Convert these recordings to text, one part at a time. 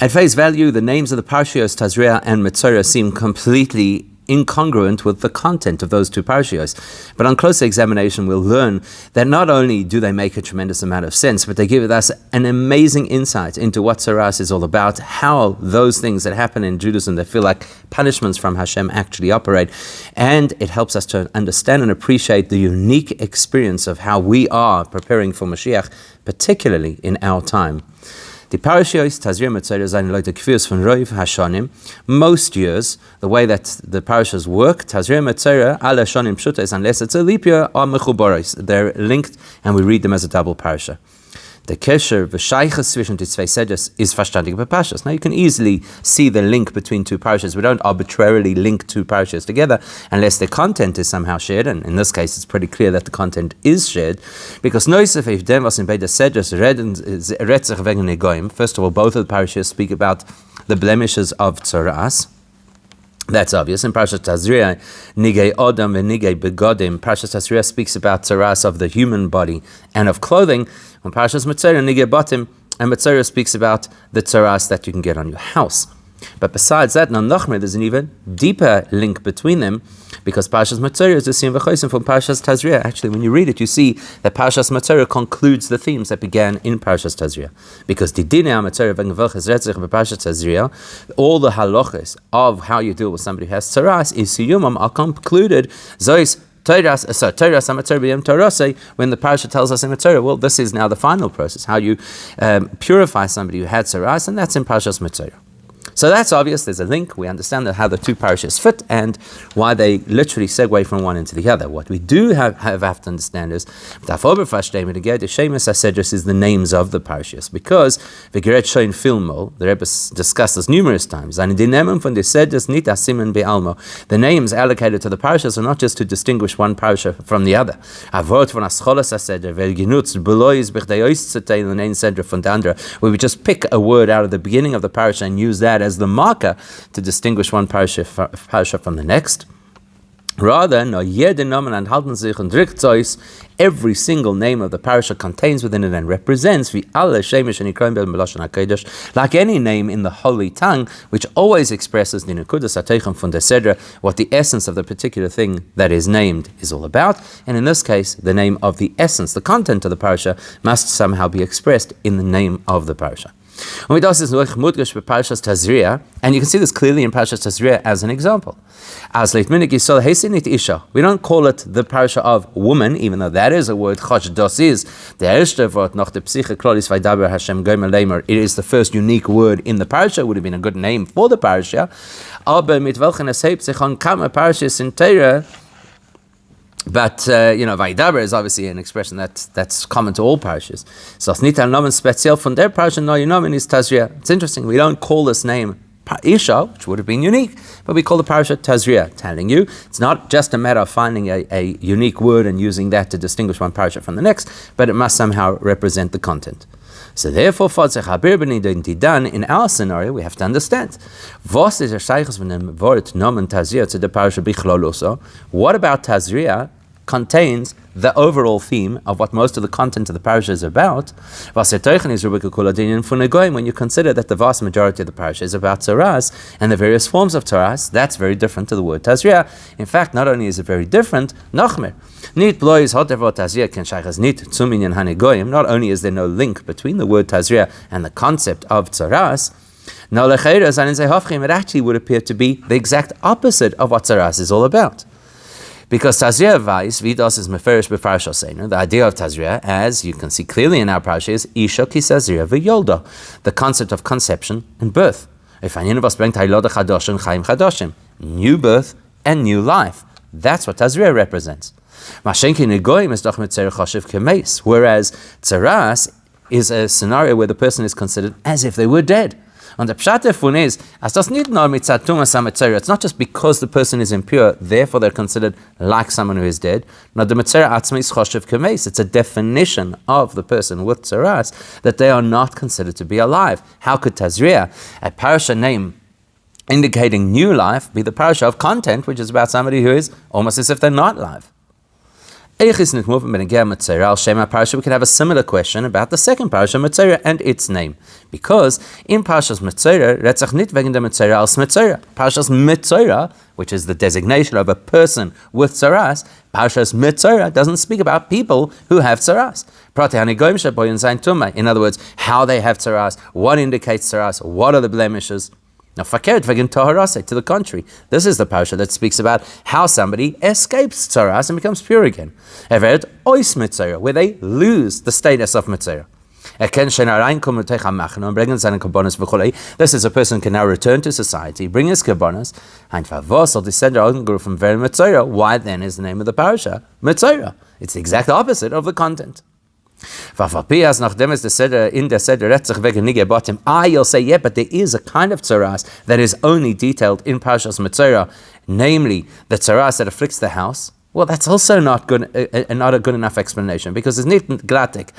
At face value, the names of the Parshios Tazria and Metzora seem completely incongruent with the content of those two parshios. But on closer examination, we'll learn that not only do they make a tremendous amount of sense, but they give us an amazing insight into what Tzaras is all about, how those things that happen in Judaism that feel like punishments from Hashem actually operate, and it helps us to understand and appreciate the unique experience of how we are preparing for Moshiach, particularly in our time. The Parshios Tazria-Metzora seien Leute geführt von Roiv Hashanim. Most years, the way that the parashas work, Tazria-Metzora, alle Hashanim Pshuta, is unless it's a leap year, are mechuboros. They're linked, and we read them as a double parasha. The kesher v'shaychus zwischen die zwei seders is verstandig b'parshas. Now you can easily see the link between two parashas. We don't arbitrarily link two parashas together unless the content is somehow shared, and in this case it's pretty clear that the content is shared, because noisef if dem was in beide seders redt sich wegen negoim. First of all, both of the parashas speak about the blemishes of tzaras. That's obvious. In Parsha Tazria, Nigei Odam and Nigei Begodim, Parsha Tazria speaks about tzaras of the human body and of clothing. When Parsha Metzora, Nigei Batim, and Metzora speaks about the tzaras that you can get on your house. But besides that, there's an even deeper link between them, because Parshas Metzora is the same v'chosim from Parshas Tazria. Actually, when you read it, you see that Parshas Metzora concludes the themes that began in Parshas Tazria. Because the dinei Metzora v'ngevoches retzich b'Parshas Tazria, all the halachas of how you deal with somebody who has tzaras is siyumam are concluded. Zois when the parasha tells us in Metzora, well, this is now the final process, how you purify somebody who had tzaras, and that's in Parshas Metzora. So that's obvious, there's a link, we understand how the two parashas fit and why they literally segue from one into the other. What we do have to understand is, the Shemus is the names of the parashas, because the Rebbe discussed this numerous times, the names allocated to the parashas are not just to distinguish one parasha from the other. We would just pick a word out of the beginning of the parasha and use that as the marker to distinguish one parasha from the next. Rather, every single name of the parasha contains within it and represents, like any name in the holy tongue, which always expresses what the essence of the particular thing that is named is all about. And in this case, the name of the essence, the content of the parasha, must somehow be expressed in the name of the parasha. And you can see this clearly in Parsha Tazria as an example. We don't call it the parasha of woman, even though that is a word. It is the first unique word in the parasha. It would have been a good name for the parasha. But, Vaidaber is obviously an expression that's common to all parashas. So, from their parasha, no, is Tazria. It's interesting, we don't call this name Isha, which would have been unique, but we call the parasha Tazria, telling you it's not just a matter of finding a unique word and using that to distinguish one parasha from the next, but it must somehow represent the content. So therefore, in our scenario, we have to understand. What about Tazria contains the overall theme of what most of the content of the parasha is about? When you consider that the vast majority of the parasha is about tzaras and the various forms of tzaras, that's very different to the word Tazria. In fact, not only is it very different, not only is there no link between the word Tazria and the concept of tzaras, it actually would appear to be the exact opposite of what tzaras is all about. Because Tazria Vais, Vidas is Meferish Befarshal Seiner, the idea of Tazria, as you can see clearly in our parasha, is Isha Kisazria V'Yolda, the concept of conception and birth. New birth and new life. That's what Tazria represents. Whereas Tzaras is a scenario where the person is considered as if they were dead. And the pshat davon is, it's not just because the person is impure, therefore they're considered like someone who is dead. No, the mitzvah atzma is choshev kemeis. It's a definition of the person with tzaras that they are not considered to be alive. How could Tazria, a parasha name indicating new life, be the parasha of content, which is about somebody who is almost as if they're not alive? We can have a similar question about the second Parsha Metzora and its name. Because in Parshas Metzora, Retzach nit wegen der Metzora als Metzora. Parshas Metzora, which is the designation of a person with tzaras, Parshas Metzora doesn't speak about people who have tzaras. In other words, how they have tzaras, what indicates tzaras, what are the blemishes. Now, fakert v'gin taharase, to the contrary, this is the parsha that speaks about how somebody escapes tzaras and becomes pure again. Eved ois mitzvah, where they lose the status of mitzvah. This is a person who can now return to society, bring his kabbanas, and why then is the name of the parasha Metzora? It's the exact opposite of the content. You'll say, yeah, but there is a kind of tzaras that is only detailed in Parshas Metzora, namely the tzaras that afflicts the house. Well, that's also not a good enough explanation, because it's nicht glatik.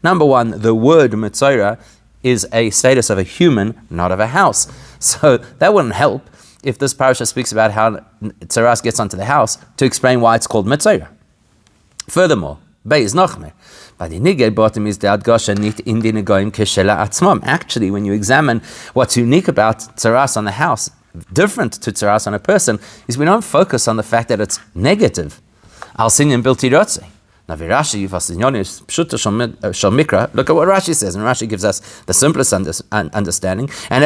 Number one, the word Metzora is a status of a human, not of a house. So that wouldn't help if this parasha speaks about how tzaras gets onto the house, to explain why it's called Metzora. Furthermore, Beis Nochmer, actually, when you examine what's unique about tzaras on the house, different to tzaras on a person, is we don't focus on the fact that it's negative. Al sinyan bilti rotze. Look at what Rashi says, and Rashi gives us the simplest understanding. And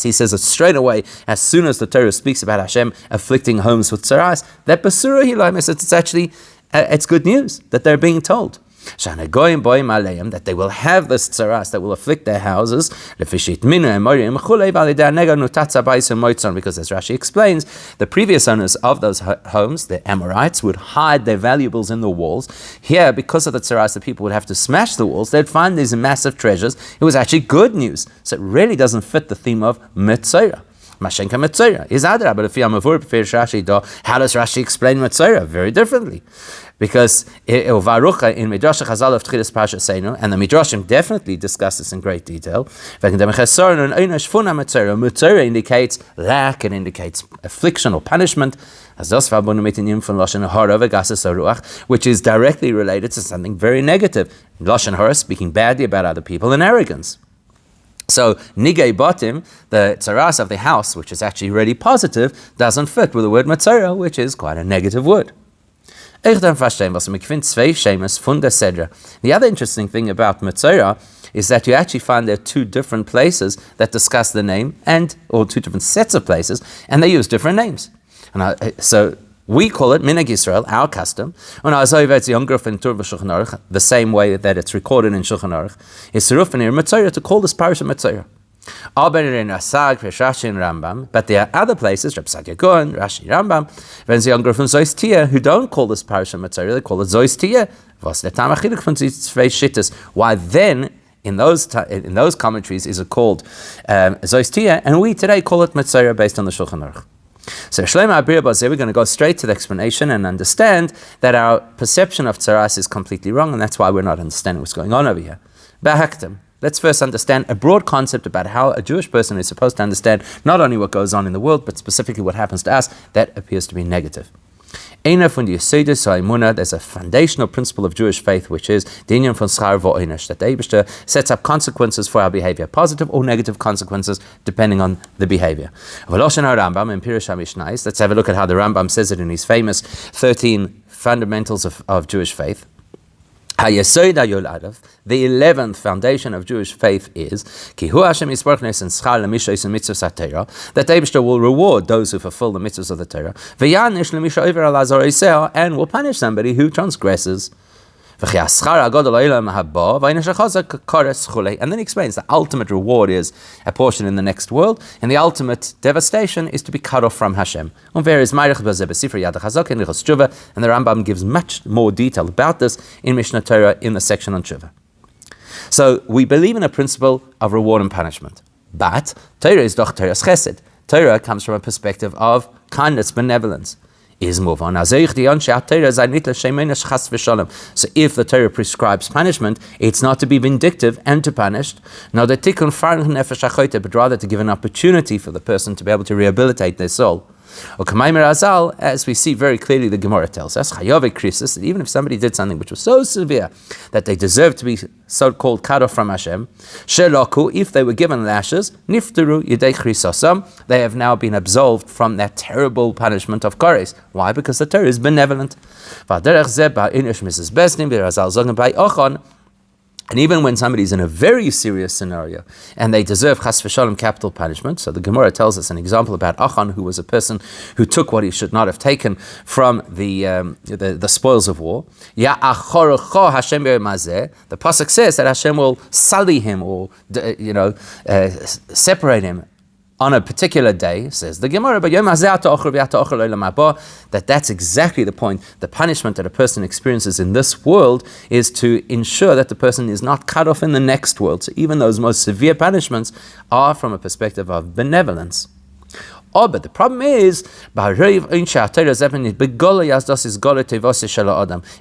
he says it straight away, as soon as the Torah speaks about Hashem afflicting homes with tzaras, that basura hilamis, it's actually it's good news that they're being told that they will have this tzaras that will afflict their houses, because as Rashi explains, the previous owners of those homes, the Amorites, would hide their valuables in the walls. Here, because of the tzaras, the people would have to smash the walls. They'd find these massive treasures. It was actually good news. So it really doesn't fit the theme of Metzora. Mashenka Metzora is Adra, but if you how does Rashi explain Metzora? Very differently. Because in Midrash Chazal of Tchilas Parsha Seinu, and the Midrashim definitely discuss this in great detail, Metzora indicates lack, it indicates affliction or punishment, which is directly related to something very negative. Lashon hara, speaking badly about other people, and arrogance. So, nigei batim, the tzaras of the house, which is actually really positive, doesn't fit with the word Metzora, which is quite a negative word. The other interesting thing about Metzora is that you actually find there are two different places that discuss the name, or two different sets of places, and they use different names. So we call it Minhag Yisrael, our custom. The same way that it's recorded in Shulchan Aruch, is Metzora, to call this parasha Metzora. But there are other places, Reb Sadia Gaon, Rashi, Rambam, who don't call this parasha Metzora, they call it Zois Tiyah. Why then, in those commentaries, is it called Zois Tiyah, and we today call it Metzora based on the Shulchan Aruch. So we're going to go straight to the explanation and understand that our perception of tzaras is completely wrong, and that's why we're not understanding what's going on over here. Bahaktam. Let's first understand a broad concept about how a Jewish person is supposed to understand not only what goes on in the world, but specifically what happens to us that appears to be negative. There's a foundational principle of Jewish faith, which is the inyan von schar v'oinish, that the Eibishter sets up consequences for our behavior, positive or negative consequences, depending on the behavior. Let's have a look at how the Rambam says it in his famous 13 fundamentals of Jewish faith. The 11th foundation of Jewish faith is that the Eibishter will reward those who fulfill the mitzvahs of the Torah, and will punish somebody who transgresses. And then he explains the ultimate reward is a portion in the next world, and the ultimate devastation is to be cut off from Hashem. And the Rambam gives much more detail about this in Mishnah Torah in the section on Tshuva. So we believe in a principle of reward and punishment, but Torah is doch Torah's chesed. Torah comes from a perspective of kindness, benevolence. is move on. So if the Torah prescribes punishment, it's not to be vindictive and to punish, but rather to give an opportunity for the person to be able to rehabilitate their soul. As we see very clearly, the Gemara tells us that even if somebody did something which was so severe that they deserved to be so-called cut off from Hashem, if they were given lashes, they have now been absolved from that terrible punishment of Kores. Why? Because the Torah is benevolent. And even when somebody's in a very serious scenario and they deserve chas v'shalom capital punishment, so the Gemara tells us an example about Achan, who was a person who took what he should not have taken from the spoils of war. The pasuk says that Hashem will sully him or separate him on a particular day, says the Gemara, that's exactly the point. The punishment that a person experiences in this world is to ensure that the person is not cut off in the next world. So even those most severe punishments are from a perspective of benevolence. Oh, but the problem is, if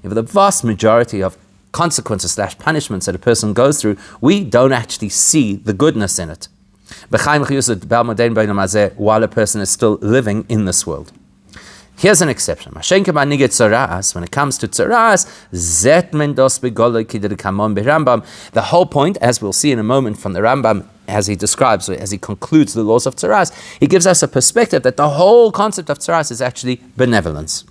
the vast majority of consequences / punishments that a person goes through, we don't actually see the goodness in it, while a person is still living in this world. Here's an exception. When it comes to tzaras, the whole point, as we'll see in a moment from the Rambam, as he describes, as he concludes the laws of tzaras, he gives us a perspective that the whole concept of tzaras is actually benevolence.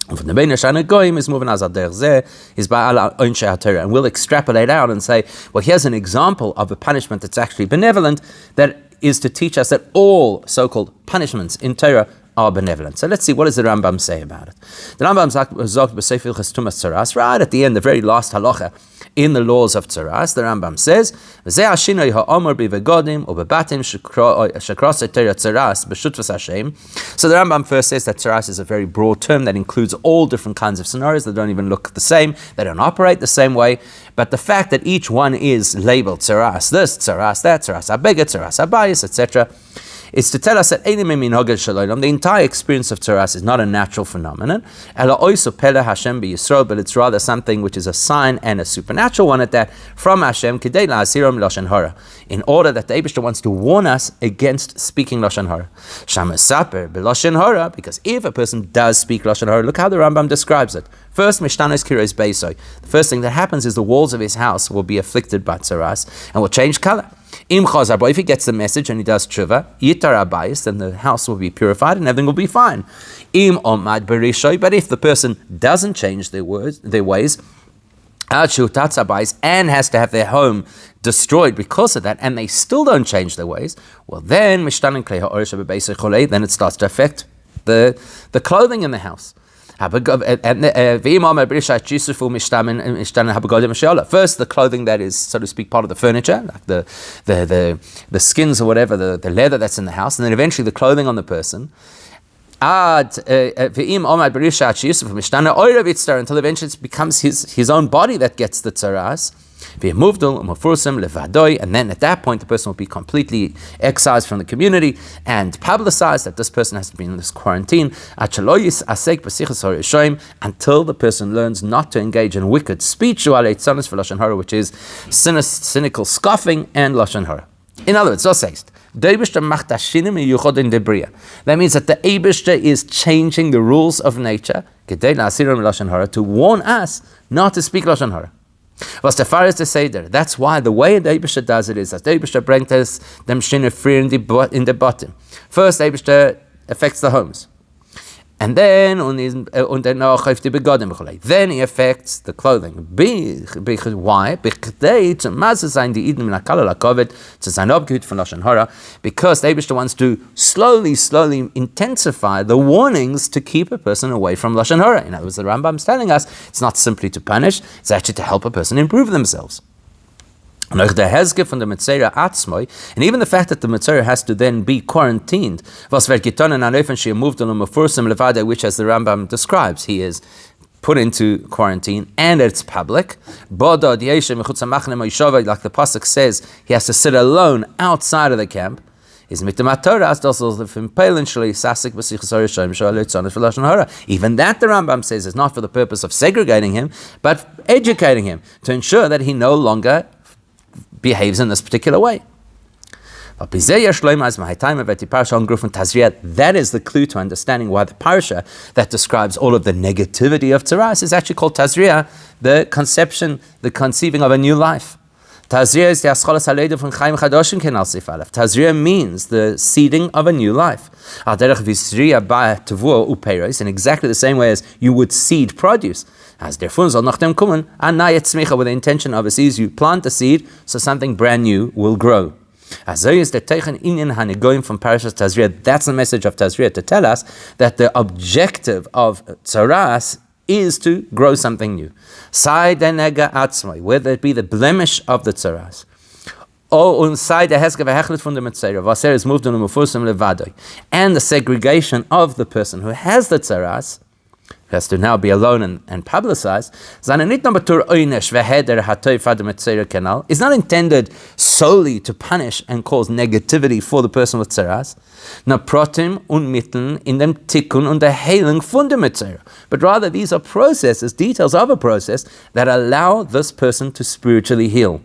From the Bein Hashanah Goyim is moving as Ader is by Torah, and we'll extrapolate out and say, well, here's an example of a punishment that's actually benevolent, that is to teach us that all so-called punishments in Torah are benevolent. So let's see, what does the Rambam say about it? The Rambam sagt b'Sefer Chestumas Tzaras, right at the end, the very last halacha in the laws of Tzaras, the Rambam says, V'zeh hashinoi ha'omer b'vegodim u'bebatim shekros Torah Tzaras b'shutvas Hashem. So the Rambam first says that Tzaras is a very broad term that includes all different kinds of scenarios that don't even look the same, they don't operate the same way, but the fact that each one is labeled Tzaras this, Tzaras that, Tzaras ha'beged, Tzaras ha'bayis, etc., is to tell us that the entire experience of tzaras is not a natural phenomenon, but it's rather something which is a sign and a supernatural one at that from Hashem, in order that the Eibishter wants to warn us against speaking Lashon Hara. Because if a person does speak Lashon Hara, look how the Rambam describes it. First, Mishtanos Kiros Beisoi. The first thing that happens is the walls of his house will be afflicted by tzaras and will change color. If he gets the message and he does tshuva, yitar abayis, then the house will be purified and everything will be fine. But if the person doesn't change their ways, and has to have their home destroyed because of that, and they still don't change their ways, well then it starts to affect the clothing in the house. First, the clothing that is, so to speak, part of the furniture, like the skins or whatever, the leather that's in the house, and then eventually the clothing on the person. Until eventually it becomes his own body that gets the tzaras. And then at that point the person will be completely excised from the community and publicized that this person has to be in this quarantine until the person learns not to engage in wicked speech, which is cynical scoffing and Lashon Hara. In other words, that means that the Eibishter is changing the rules of nature to warn us not to speak Lashon Hara. Was the far is to say there. That's why the way the Eibishter does it is that the Eibishter brings us them shine free in the bottom. First, the Eibishter affects the homes, and then then he affects the clothing. Why? Because the Eibishter wants to slowly intensify the warnings to keep a person away from Lashon Hara. In other words, the Rambam is telling us it's not simply to punish, it's actually to help a person improve themselves. And even the fact that the Metzora has to then be quarantined, which as the Rambam describes, he is put into quarantine and it's public. Like the pasuk says, he has to sit alone outside of the camp. is mit dem Torah, das also from Peilen Shli Sasik B'Sichas Harishayim Shoel Tzonah for Lashon Hara. Even that, the Rambam says, is not for the purpose of segregating him, but educating him to ensure that he no longer behaves in this particular way. That is the clue to understanding why the parsha that describes all of the negativity of tzaras is actually called Tazria, the conceiving of a new life. Tazria is the Ascholas HaLeida von Chaim Chadoshim Kenal Sif Aleph. Tazria means the seeding of a new life. In exactly the same way as you would seed produce. As therefore, with the intention of as you plant the seed, so something brand new will grow. As is the Teichen Inyan Hanegoim from Parsha Tazria, that's the message of Tazria to tell us that the objective of tzaras is to grow something new. Whether it be the blemish of the tzaras, or inside the heskeve hechlet from the mitzvah, vaser is moved on the mufusam levadoi, and the segregation of the person who has the tzaras, who has to now be alone and publicized, is not intended solely to punish and cause negativity for the person with tzaras, but rather these are processes, details of a process that allow this person to spiritually heal.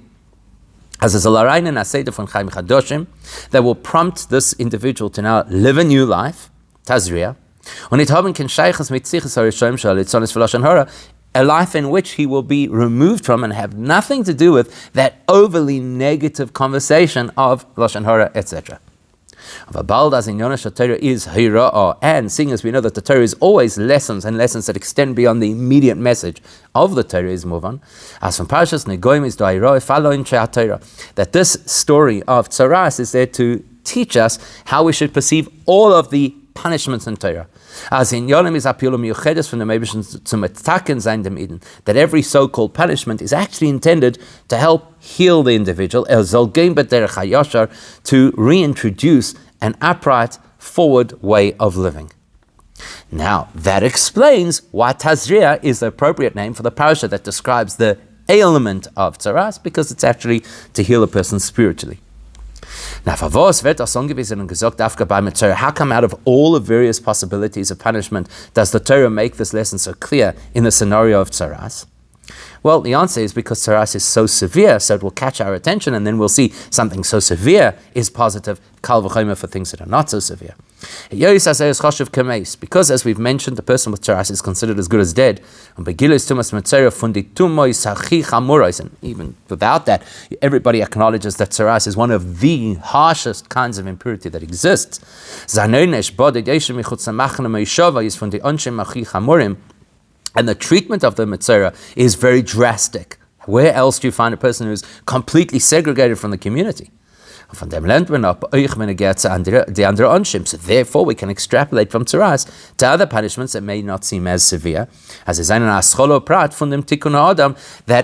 As is a larainen aseda from Chaim Chadoshim, that will prompt this individual to now live a new life, Tazria, a life in which he will be removed from and have nothing to do with that overly negative conversation of Lashon Hara, etc. And seeing as we know that the Torah is always lessons and lessons that extend beyond the immediate message of the Torah is move on. As from Parshas Negoim is that this story of Tzaras is there to teach us how we should perceive all of the punishments in Torah. As in Yolim is apilum yuchedes from the Meibishn zum Taken sein dem Eden, that every so-called punishment is actually intended to help heal the individual, to reintroduce an upright, forward way of living. Now, that explains why Tazria is the appropriate name for the parasha that describes the ailment of tzaras, because it's actually to heal a person spiritually. Now, how come out of all the various possibilities of punishment does the Torah make this lesson so clear in the scenario of tzaras? Well, the answer is because tzaras is so severe, so it will catch our attention, and then we'll see something so severe is positive, kal v'chomer for things that are not so severe. Because, as we've mentioned, the person with tzaras is considered as good as dead. And even without that, everybody acknowledges that tzaras is one of the harshest kinds of impurity that exists. And the treatment of the mitzvah is very drastic. Where else do you find a person who's completely segregated from the community? So therefore, we can extrapolate from tzaras to other punishments that may not seem as severe. As is that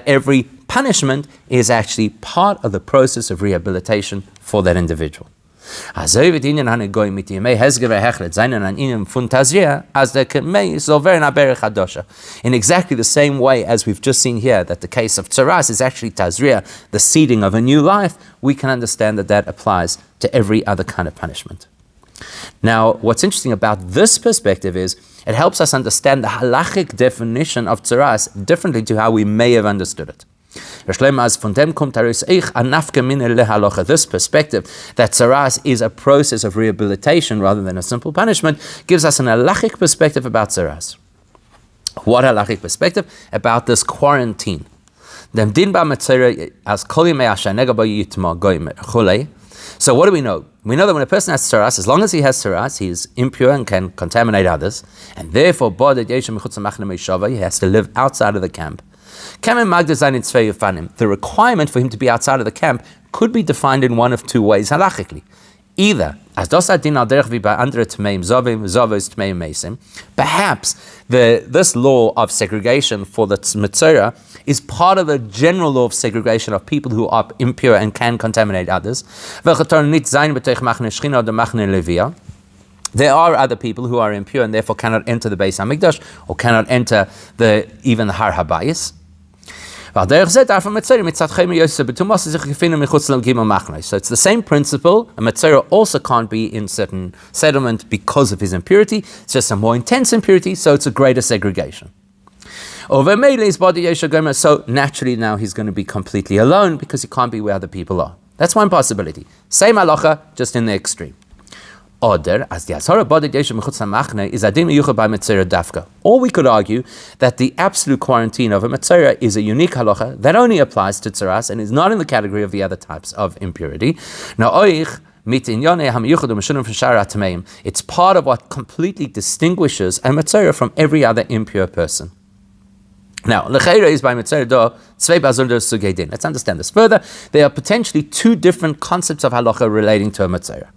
every punishment is actually part of the process of rehabilitation for that individual. In exactly the same way as we've just seen here, that the case of tzaras is actually tazria, the seeding of a new life, we can understand that that applies to every other kind of punishment. Now, what's interesting about this perspective is it helps us understand the halachic definition of tzaras differently to how we may have understood it. This perspective that tzaras is a process of rehabilitation rather than a simple punishment gives us an halachic perspective about tzaras. What halachic perspective? About this quarantine. So what do we know? We know that when a person has tzaras, as long as he has tzaras, he is impure and can contaminate others, and therefore he has to live outside of the camp. The requirement for him to be outside of the camp could be defined in one of two ways halachically. Either, perhaps this law of segregation for the mitzvah is part of the general law of segregation of people who are impure and can contaminate others. There are other people who are impure and therefore cannot enter the Beis HaMikdash or cannot enter even the Har HaBayis. So it's the same principle. A Metzora also can't be in certain settlement because of his impurity. It's just a more intense impurity, so it's a greater segregation. So naturally now he's going to be completely alone because he can't be where other people are. That's one possibility. Same halacha, just in the extreme. Or we could argue that the absolute quarantine of a Metzora is a unique halacha that only applies to tzaras and is not in the category of the other types of impurity. It's part of what completely distinguishes a Metzora from every other impure person. Now, l'cheira is by Metzora do zwei bazulder sugei din. Let's understand this further. There are potentially two different concepts of halacha relating to a Metzora.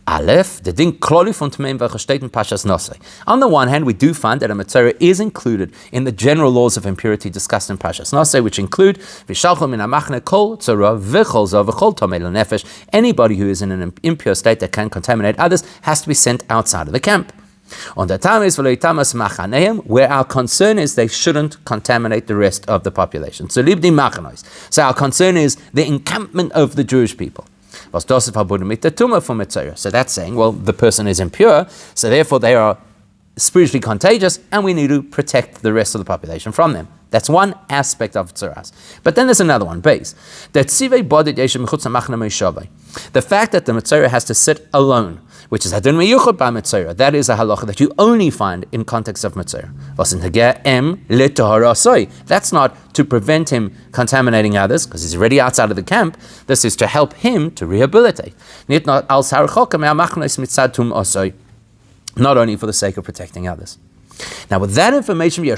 Aleph, the din kloli von tmeim v'chastet in Pashas Nosei. On the one hand, we do find that a Metzora is included in the general laws of impurity discussed in Pashas Nosei, which include v'shalchol min hamachne kol tzora v'chol zo v'chol tomei l'nefesh. Anybody who is in an impure state that can contaminate others has to be sent outside of the camp. On the time is where our concern is they shouldn't contaminate the rest of the population. So our concern is the encampment of the Jewish people. So that's saying, well, the person is impure, so therefore they are spiritually contagious, and we need to protect the rest of the population from them. That's one aspect of tzaras. But then there's another one, base. The fact that the Metzora has to sit alone, which is hadin miyuchad ba Metzora, that is a halacha that you only find in context of Metzora. That's not to prevent him contaminating others, because he's already outside of the camp. This is to help him to rehabilitate. Not only for the sake of protecting others. Now, with that information, there are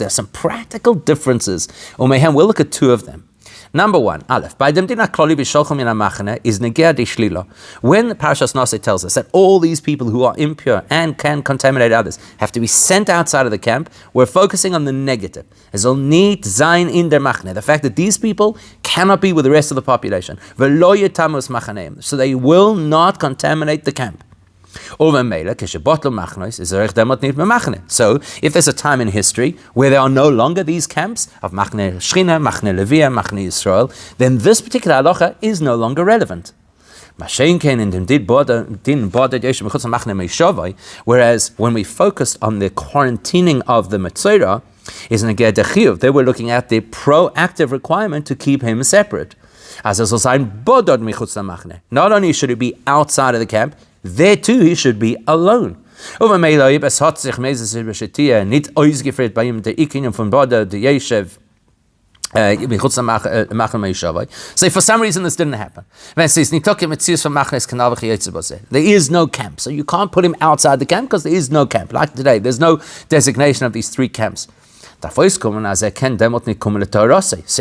some practical differences. We'll look at two of them. Number one, Aleph, by dem din hakloli b'sholchom min hamachane is negea de shlila. When the Parshas Nosei tells us that all these people who are impure and can contaminate others have to be sent outside of the camp, we're focusing on the negative. Zol nit zayin in der machne, the fact that these people cannot be with the rest of the population. V'lo yetamus machaneim, so they will not contaminate the camp. So if there's a time in history where there are no longer these camps of Machne Shchina, Machne Leviah, Machne Yisrael, then this particular halacha is no longer relevant. Whereas when we focused on the quarantining of the Metzora, they were looking at the proactive requirement to keep him separate. Not only should he be outside of the camp, there too he should be alone. So if for some reason this didn't happen, there is no camp, so you can't put him outside the camp because there is no camp. Like today, there's no designation of these three camps. So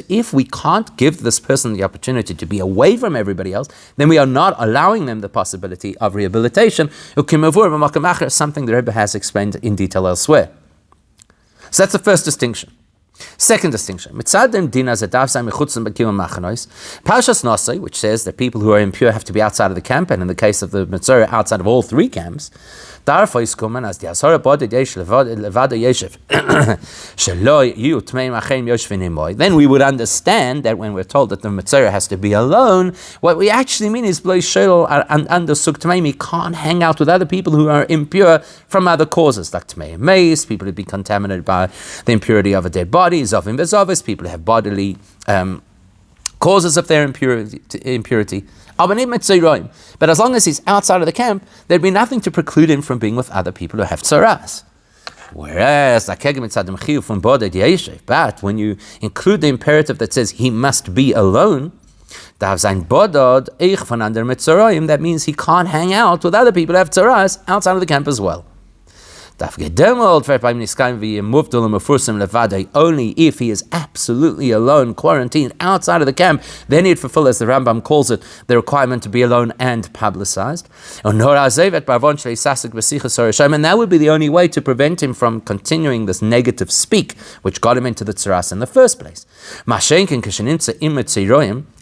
if we can't give this person the opportunity to be away from everybody else, then we are not allowing them the possibility of rehabilitation, something the Rabbi has explained in detail elsewhere. So that's the first distinction. Second distinction, Parshas Nosei, which says that people who are impure have to be outside of the camp, and in the case of the Metzora, outside of all three camps. Then we would understand that when we're told that the Metzora has to be alone, what we actually mean is he can't hang out with other people who are impure from other causes, like Tmei Meis, people who be contaminated by the impurity of a dead body, Zovim Vezovis, people who have bodily causes of their impurity. But as long as he's outside of the camp, there'd be nothing to preclude him from being with other people who have tzaras. Whereas, but when you include the imperative that says he must be alone, that means he can't hang out with other people who have tzaras outside of the camp as well. Only if he is absolutely alone, quarantined outside of the camp, then he'd fulfill, as the Rambam calls it, the requirement to be alone and publicized. And that would be the only way to prevent him from continuing this negative speak, which got him into the tzaras in the first place.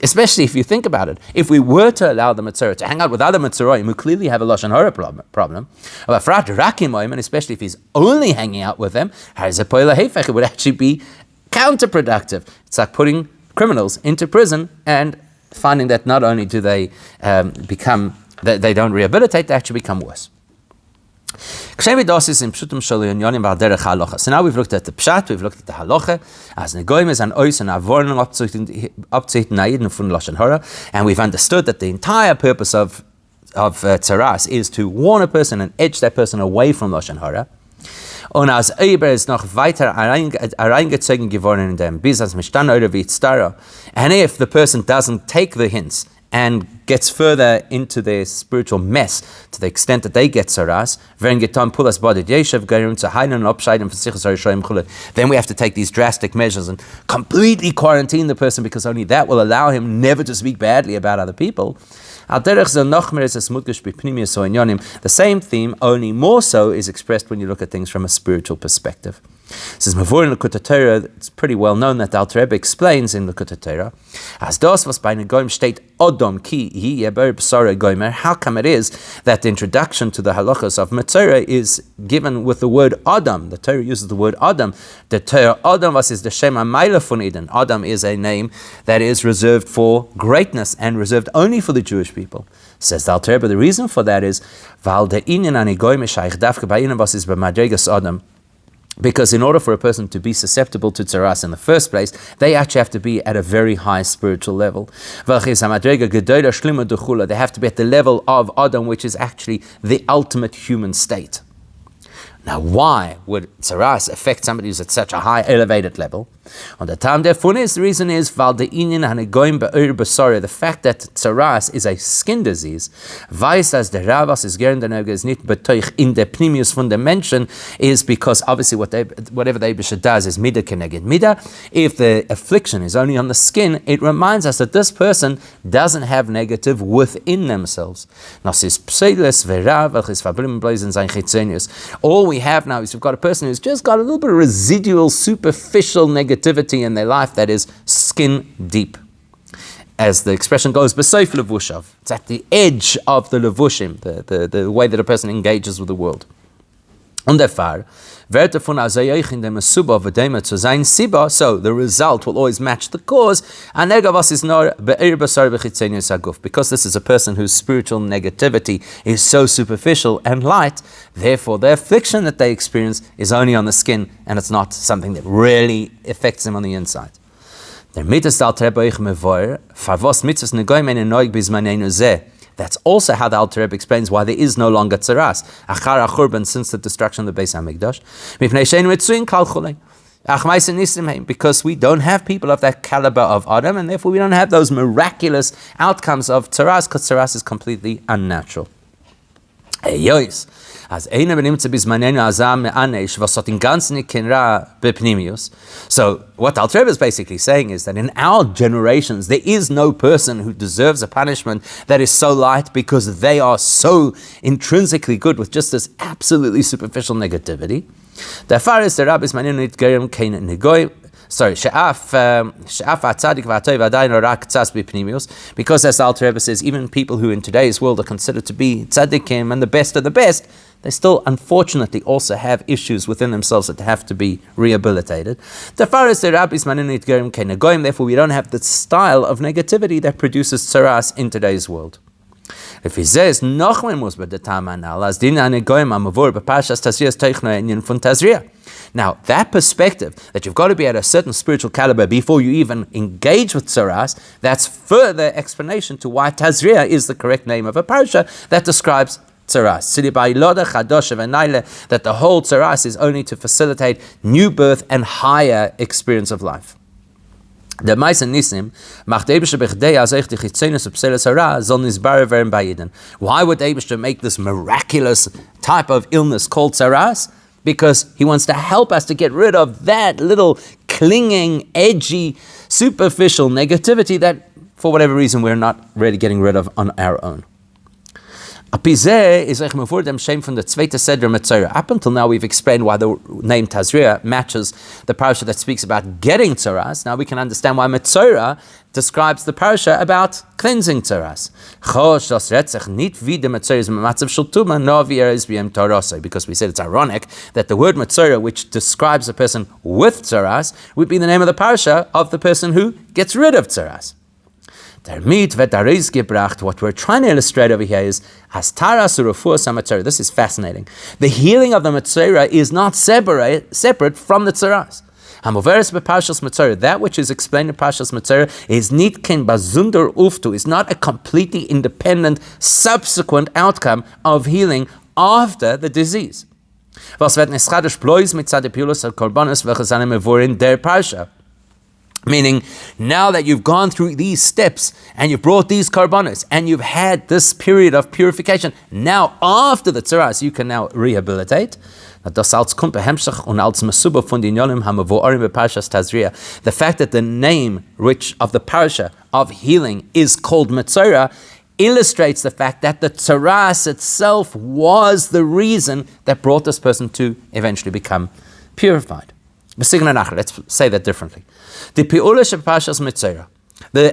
Especially if you think about it, if we were to allow the Metzora to hang out with other Metzoraim who clearly have a Lashon Hara problem, and especially especially if he's only hanging out with them, it would actually be counterproductive. It's like putting criminals into prison and finding that not only do they they don't rehabilitate, they actually become worse. So now we've looked at the pshat, we've looked at the halacha, as negoim is an ois and avorn abzuchten naiden von lashon hara, and we've understood that the entire purpose of tzaras is to warn a person and edge that person away from lashon hara. Und als Eber ist noch weiter reingezogen geworden in dem Business Mishtan oder wie Tzara. And if the person doesn't take the hints and gets further into their spiritual mess to the extent that they get tzaras, then we have to take these drastic measures and completely quarantine the person, because only that will allow him never to speak badly about other people. The same theme, only more so, is expressed when you look at things from a spiritual perspective. Says Mavur in Likutei Torah, it's pretty well known that the Alter Rebbe explains in Likutei Torah, as das was bei negoim steht Odom ki hi yeber b'sara goimer. How come it is that the introduction to the halachas of Metzora is given with the word Adam? The Torah uses the word Adam. The Torah Adam was is the Shem HaMayla von Eden. Adam is a name that is reserved for greatness and reserved only for the Jewish people. Says the Alter Rebbe, the reason for that is Val de inyan ani goimer shaykh dafke bei ihnen was is b'madregas Adam. Because in order for a person to be susceptible to tzaras in the first place, they actually have to be at a very high spiritual level. They have to be at the level of Adam, which is actually the ultimate human state. Now, why would tzaras affect somebody who's at such a high, elevated level? On the time therefore is, the reason is the fact that tzaras is a skin disease. Weiß as the Ravas is gern is nicht betoich in the pnimius von the mention, is because obviously whatever the Eibusha does is midah keneged midah. If the affliction is only on the skin, it reminds us that this person doesn't have negative within themselves. All we have now is we've got a person who's just got a little bit of residual, superficial negativity in their life that is skin deep. As the expression goes, b'soif levushav. It's at the edge of the levushim, the way that a person engages with the world. So the result will always match the cause. Because this is a person whose spiritual negativity is so superficial and light, therefore the affliction that they experience is only on the skin, and it's not something that really affects them on the inside. That's also how the Alter Rebbe explains why there is no longer tzaras achar achurban since the destruction of the Beis Hamikdash. Because we don't have people of that caliber of Adam, and therefore we don't have those miraculous outcomes of tzaras, because tzaras is completely unnatural. So what Alter Rebbe is basically saying is that in our generations there is no person who deserves a punishment that is so light, because they are so intrinsically good with just this absolutely superficial negativity. Because as the Alter Rebbe says, even people who in today's world are considered to be tzaddikim and the best of the best, they still unfortunately also have issues within themselves that have to be rehabilitated. Therefore we don't have the style of negativity that produces tzaras in today's world. If he says now that perspective that you've got to be at a certain spiritual caliber before you even engage with tzaras, that's further explanation to why Tazria is the correct name of a parsha that describes tzaras. That the whole tzaras is only to facilitate new birth and higher experience of life. The meisten Nisim macht Eibusha bechdei azoich die chitzonos upseles hara zol nizbar veren bayiden. Why would Eibusha make this miraculous type of illness called tzaras? Because he wants to help us to get rid of that little clinging, edgy, superficial negativity that, for whatever reason, we're not really getting rid of on our own. Apizeh is like mevor dem shem from the zweite Tazria-Metzora. Up until now, we've explained why the name Tazria matches the parasha that speaks about getting tzaras. Now we can understand why Metzora describes the parasha about cleansing tzaras. Because we said it's ironic that the word Metzora, which describes a person with tzaras, would be the name of the parasha of the person who gets rid of tzaras. What we're trying to illustrate over here is as taras u'refuas ha'metzora. This is fascinating. The healing of the metzora is not separate from the tzaras. Hamoveres beParshas Metzora. That which is explained in Parshas Metzora is nitken bazunder uftu. Is not a completely independent subsequent outcome of healing after the disease. Was wird neschadish blois mitzad epilus al-korbanos v'chazane mevorin der parsha. Meaning, now that you've gone through these steps and you've brought these karbanos and you've had this period of purification, now after the tzaras you can now rehabilitate. The fact that the name of the parasha of healing is called Metzora illustrates the fact that the tzaras itself was the reason that brought this person to eventually become purified. Let's say that differently. The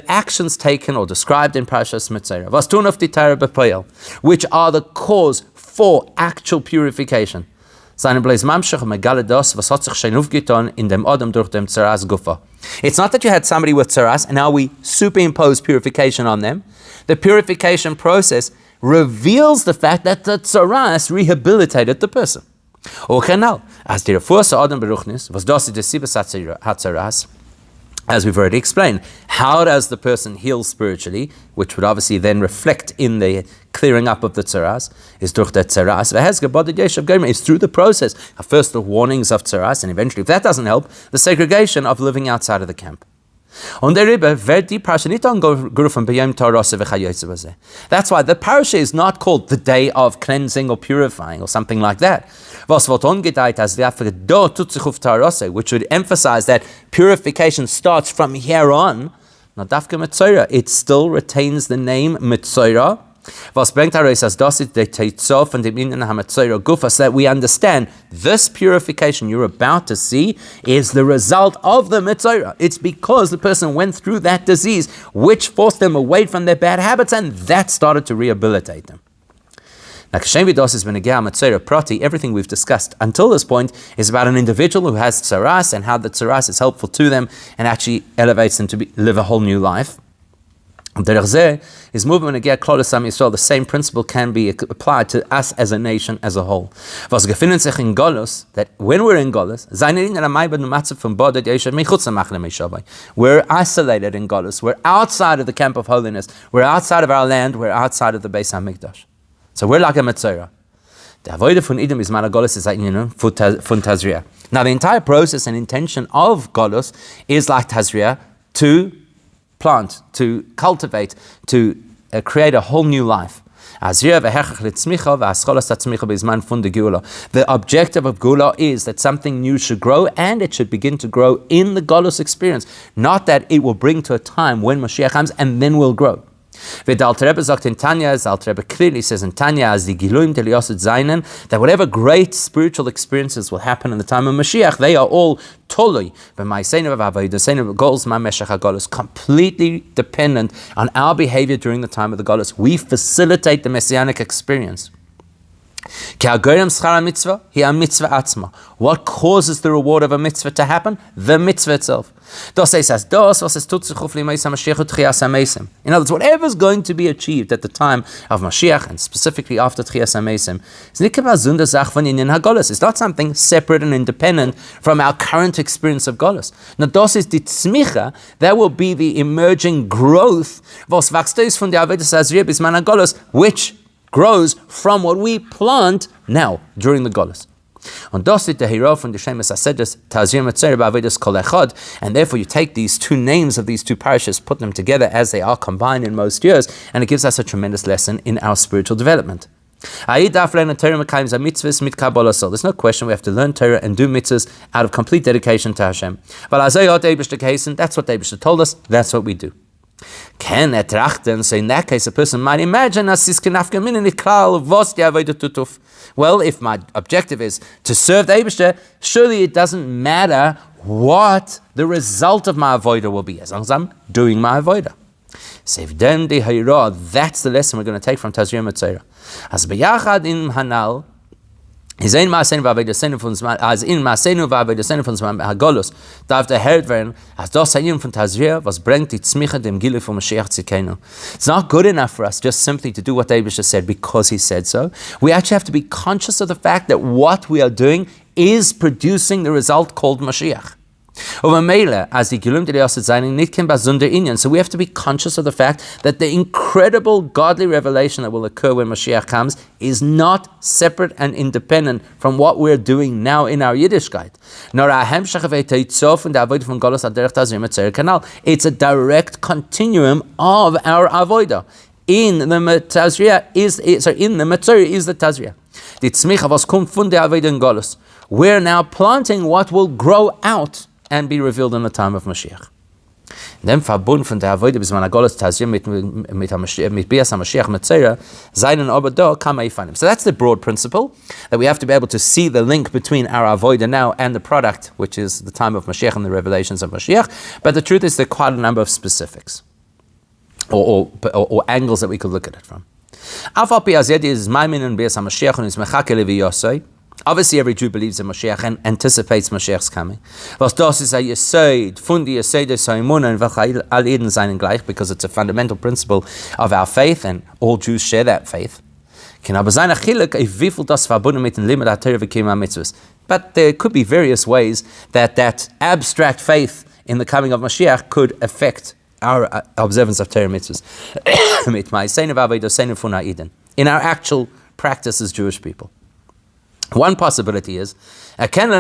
actions taken or described in Parshas Metzora, which are the cause for actual purification. It's not that you had somebody with tzaras and now we superimpose purification on them. The purification process reveals the fact that the tzaras rehabilitated the person. As we've already explained, how does the person heal spiritually, which would obviously then reflect in the clearing up of the tzaras, is durch the tzaras. Is through the process of first the warnings of tzaras, and eventually, if that doesn't help, the segregation of living outside of the camp. That's why the parasha is not called the day of cleansing or purifying or something like that. Which would emphasize that purification starts from here on. It still retains the name Metzora. So that we understand this purification you're about to see is the result of the Metzora. It's because the person went through that disease which forced them away from their bad habits, and that started to rehabilitate them. Everything we've discussed until this point is about an individual who has tzaras and how the tzaras is helpful to them and actually elevates them to live a whole new life. Is movement again the same principle can be applied to us as a nation as a whole. That when we're in Golus, we're isolated in Golus, we're outside of the camp of holiness, we're outside of our land, we're outside of the Beis HaMikdash. So we're like a Metzora. The avodah von Idum is Golus is von Tazria. Now the entire process and intention of Golus is like Tazria, to plant, to cultivate, to create a whole new life. The objective of Gula is that something new should grow, and it should begin to grow in the Golus experience, not that it will bring to a time when Moshiach comes and then will grow. The Alter Rebbe sagt in Tanya, as the Alter Rebbe clearly says in Tanya, as the Giluim Telioset Zainen, that whatever great spiritual experiences will happen in the time of Moshiach, they are all tolui, completely dependent on our behavior during the time of the Golus. We facilitate the Messianic experience. What causes the reward of a mitzvah to happen? The mitzvah itself. In other words, whatever is going to be achieved at the time of Moshiach, and specifically after Tchias HaMesim, it's not something separate and independent from our current experience of Golus. That will be the emerging growth, which grows from what we plant now during the Golus. And therefore you take these two names of these two parashas, put them together as they are combined in most years, and it gives us a tremendous lesson in our spiritual development. There's no question we have to learn Torah and do mitzvahs out of complete dedication to Hashem. But that's what the Eibishter told us, that's what we do. Can etrachten, so in that case a person might imagine well, if my objective is to serve the Eibishter, surely it doesn't matter what the result of my avodah will be, as long as I'm doing my avodah. That's the lesson we're going to take from Tazria-Metzora. As beyachad in hanal, is in Maasenu v'Avodah von as in Maasenu v'Avodah von Hagolus darf der Herd werden, as das Hayim von Tazria, was bringt die Tzmicha dem Gilui von Moshiach Tzidkenu. It's not good enough for us just simply to do what David just said because he said so. We actually have to be conscious of the fact that what we are doing is producing the result called Moshiach. So we have to be conscious of the fact that the incredible godly revelation that will occur when Moshiach comes is not separate and independent from what we're doing now in our Yiddishkeit. It's a direct continuum of our avodah. In the Metzora is the Tazria. We're now planting what will grow out and be revealed in the time of Moshiach. Dem Verbund von der Avodah bis man Hagolus Tazria mit Bias HaMashiach Metzora seinen aber da kann man find him. So that's the broad principle, that we have to be able to see the link between our Avodah now and the product, which is the time of Moshiach and the revelations of Moshiach. But the truth is there are quite a number of specifics or angles that we could look at it from. Obviously, every Jew believes in Moshiach and anticipates Moshiach's coming. Because it's a fundamental principle of our faith, and all Jews share that faith. But there could be various ways that abstract faith in the coming of Moshiach could affect our observance of Torah mitzvahs. In our actual practice as Jewish people. One possibility is, a person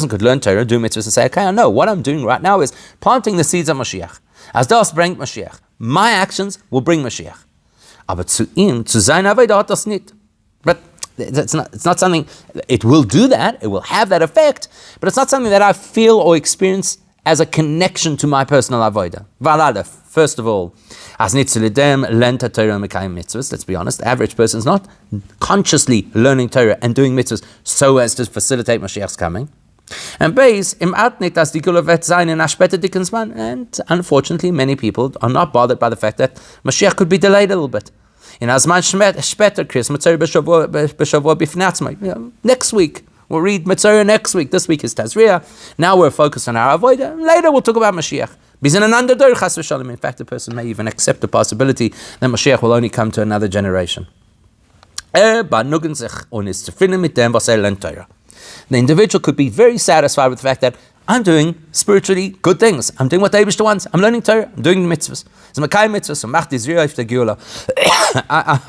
could learn Torah, do mitzvahs, and say, okay, I know what I'm doing right now is planting the seeds of Moshiach. As das bringt Moshiach. My actions will bring Moshiach. Aber zu ihm, zu sein Avodah hat das nicht. But it's not something, it will do that, it will have that effect, but it's not something that I feel or experience as a connection to my personal avodah. First of all, let's be honest, the average person is not consciously learning Torah and doing mitzvahs so as to facilitate Mashiach's coming. And and unfortunately, many people are not bothered by the fact that Mashiach could be delayed a little bit. Next week, we'll read Metzora next week. This week is Tazria. Now we're focused on our avodah. Later we'll talk about Moshiach. In fact, the person may even accept the possibility that Moshiach will only come to another generation. The individual could be very satisfied with the fact that I'm doing spiritually good things. I'm doing what the Eibishter wants. I'm learning Torah. I'm doing the mitzvahs.